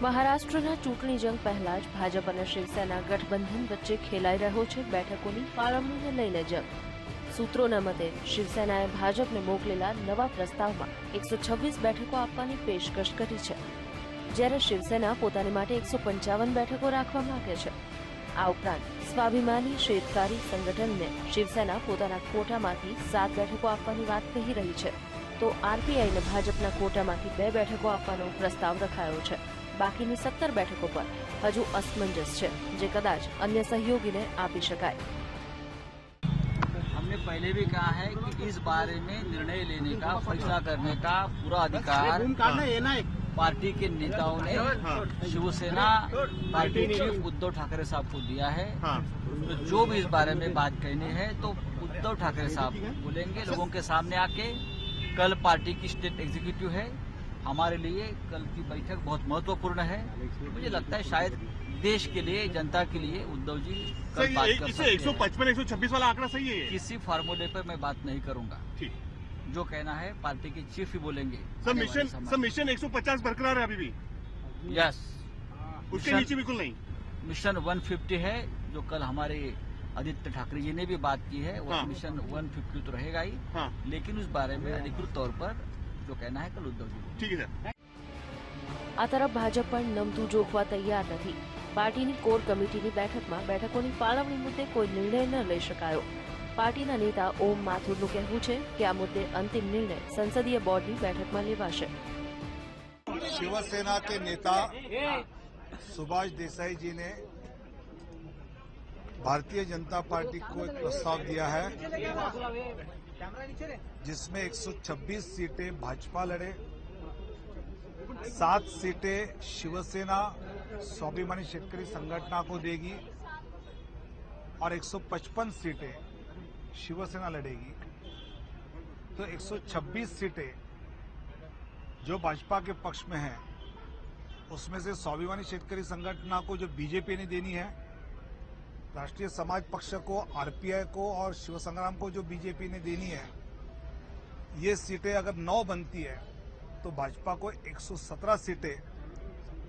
મહારાષ્ટ્રના ચૂંટણી જંગ પહેલા જ ભાજપ અને શિવસેના ગઠબંધન વચ્ચે ખેલાઈ રહ્યો છે બેઠકોની ફાળવણીને લઈને જંગ। સૂત્રોના મતે શિવસેનાએ ભાજપને મોકલેલા નવા પ્રસ્તાવમાં 126 બેઠકો આપવાની પેશકશ કરી છે, જ્યારે શિવસેના પોતાની માટે 155 બેઠકો રાખવા માંગે છે। આ ઉપરાંત સ્વાભિમાની શેતકારી સંગઠનને શિવસેના પોતાના કોટામાંથી 7 બેઠકો આપવાની વાત કહી રહી છે, તો આરપીઆઈને ભાજપના કોટામાંથી 2 બેઠકો આપવાનો પ્રસ્તાવ રખાયો છે। बाकी 17 बैठकों पर हजू असमंजस है, जे कदाच अन्य सहयोगी ने आपी शकाय। हमने पहले भी कहा है कि इस बारे में निर्णय लेने का, फैसला करने का पूरा अधिकार पार्टी के नेताओं ने शिवसेना पार्टी चीफ उद्धव ठाकरे साहब को दिया है। तो जो भी इस बारे में बात कहनी है तो उद्धव ठाकरे साहब बोलेंगे लोगों के सामने आके। कल पार्टी की स्टेट एग्जीक्यूटिव है, हमारे लिए कल की बैठक बहुत महत्वपूर्ण है। मुझे लगता है शायद देश के लिए, जनता के लिए उद्धव जी कल बात कर सकते हैं। 155 126 वाला आंकड़ा सही है? किसी फार्मूले पर मैं बात नहीं करूंगा। ठीक, जो कहना है पार्टी के चीफ ही बोलेंगे। सर मिशन 150 बरकरार है अभी भी? यस, उसके नीचे बिल्कुल नहीं। मिशन 150 है, जो कल हमारे आदित्य ठाकरे जी ने भी बात की है। वो मिशन 150 तो रहेगा ही, लेकिन उस बारे में अधिकृत तौर पर जो कहना है कल उद्धव जी। ठीक है सर। आ तरफ भाजप पण नमતું જોખવા તૈયાર નથી। પાર્ટીની કોર કમિટીની બેઠકમાં બેઠકોની ફાળવણી મુદ્દે કોઈ નિર્ણય ન લઈ શકાયો। પાર્ટીના નેતા ઓમ માથુરનું કહેવું છે કે આ મુદ્દે અંતિમ નિર્ણય સંસદીય બોર્ડની બેઠકમાં લેવાશે। शिवसेना के नेता सुभाष देसाई जी ने भारतीय जनता पार्टी को एक प्रस्ताव दिया है, जिसमें 126 सीटें भाजपा लड़े, 7 सीटें शिवसेना स्वाभिमानी शेतकरी संगठना को देगी और 155 सीटें शिवसेना लड़ेगी। तो 126 सीटें जो भाजपा के पक्ष में है, उसमें से स्वाभिमानी शेतकरी संगठना को जो बीजेपी ने देनी है, राष्ट्रीय समाज पक्ष को, आरपीआई को और शिव संग्राम को जो बीजेपी ने देनी है, ये सीटें अगर 9 बनती है तो भाजपा को 117 सीटें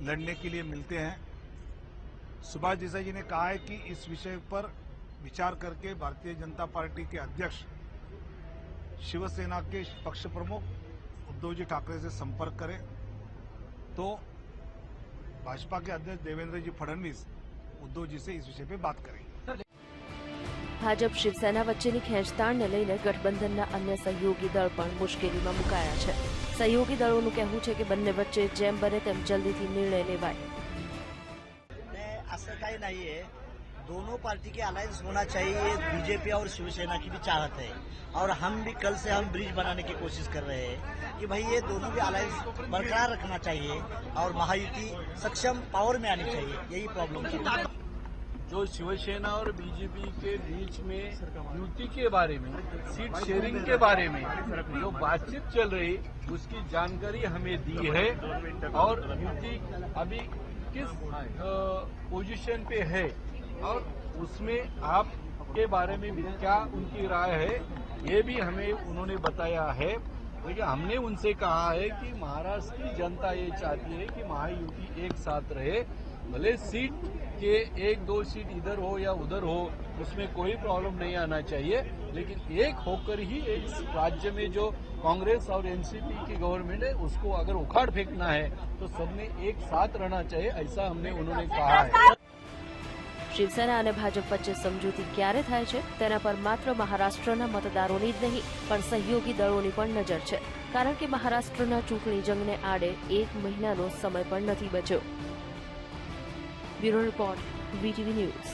लड़ने के लिए मिलते हैं। सुभाष देसाई जी ने कहा है कि इस विषय पर विचार करके भारतीय जनता पार्टी के अध्यक्ष शिवसेना के पक्ष प्रमुख उद्धव जी ठाकरे से संपर्क करें, तो भाजपा के अध्यक्ष देवेंद्र जी फडणवीस उद्धव जी से इस विषय पे बात करेंगे। भाजप शिवसेना वच्चेनी खेंचताणने लईने गठबंधनना अन्य सहयोगी दळ पण मुश्केलीमां मुकाया छे। सहयोगी दळोनुं कहेवुं छे के बंने वच्चे जेम बने तेम जल्दीथी निर्णय लेवाय। असं काही नाहीये, दोनों पार्टी के अलायंस होना चाहिए। बीजेपी और शिवसेना की भी चाहत है, और हम भी कल से हम ब्रिज बनाने की कोशिश कर रहे हैं कि भाई ये दोनों भी अलायंस बरकरार रखना चाहिए और महायुति सक्षम पावर में आनी चाहिए। यही प्रॉब्लम है। जो शिवसेना और बीजेपी के बीच में युति के बारे में, सीट शेयरिंग के बारे में जो बातचीत चल रही, उसकी जानकारी हमें दी है। और युति अभी किस पोजीशन पे है और उसमें आप के बारे में भी क्या उनकी राय है, ये भी हमें उन्होंने बताया है। लेकिन हमने उनसे कहा है कि महाराष्ट्र की जनता ये चाहती है कि महायुति एक साथ रहे। भले सीट के 1-2 सीट इधर हो या उधर हो, उसमें कोई प्रॉब्लम नहीं आना चाहिए, लेकिन एक होकर ही एक राज्य में जो कांग्रेस और एनसीपी की गवर्नमेंट है, उसको अगर उखाड़ फेंकना है तो सबने एक साथ रहना चाहिए, ऐसा हमने उन्होंने कहा है। शिवसेना અને ભાજપ વચ્ચે સમજૂતી ક્યારે થાય છે તેના પર માત્ર મહારાષ્ટ્રના મતદારોની જ નહીં પણ સહયોગી દળોની પણ નજર છે, કારણ કે મહારાષ્ટ્રના ચૂંટણી જંગને આડે 1 મહિનાનો સમય પણ નથી બચ્યો। Bureau report, VTV news.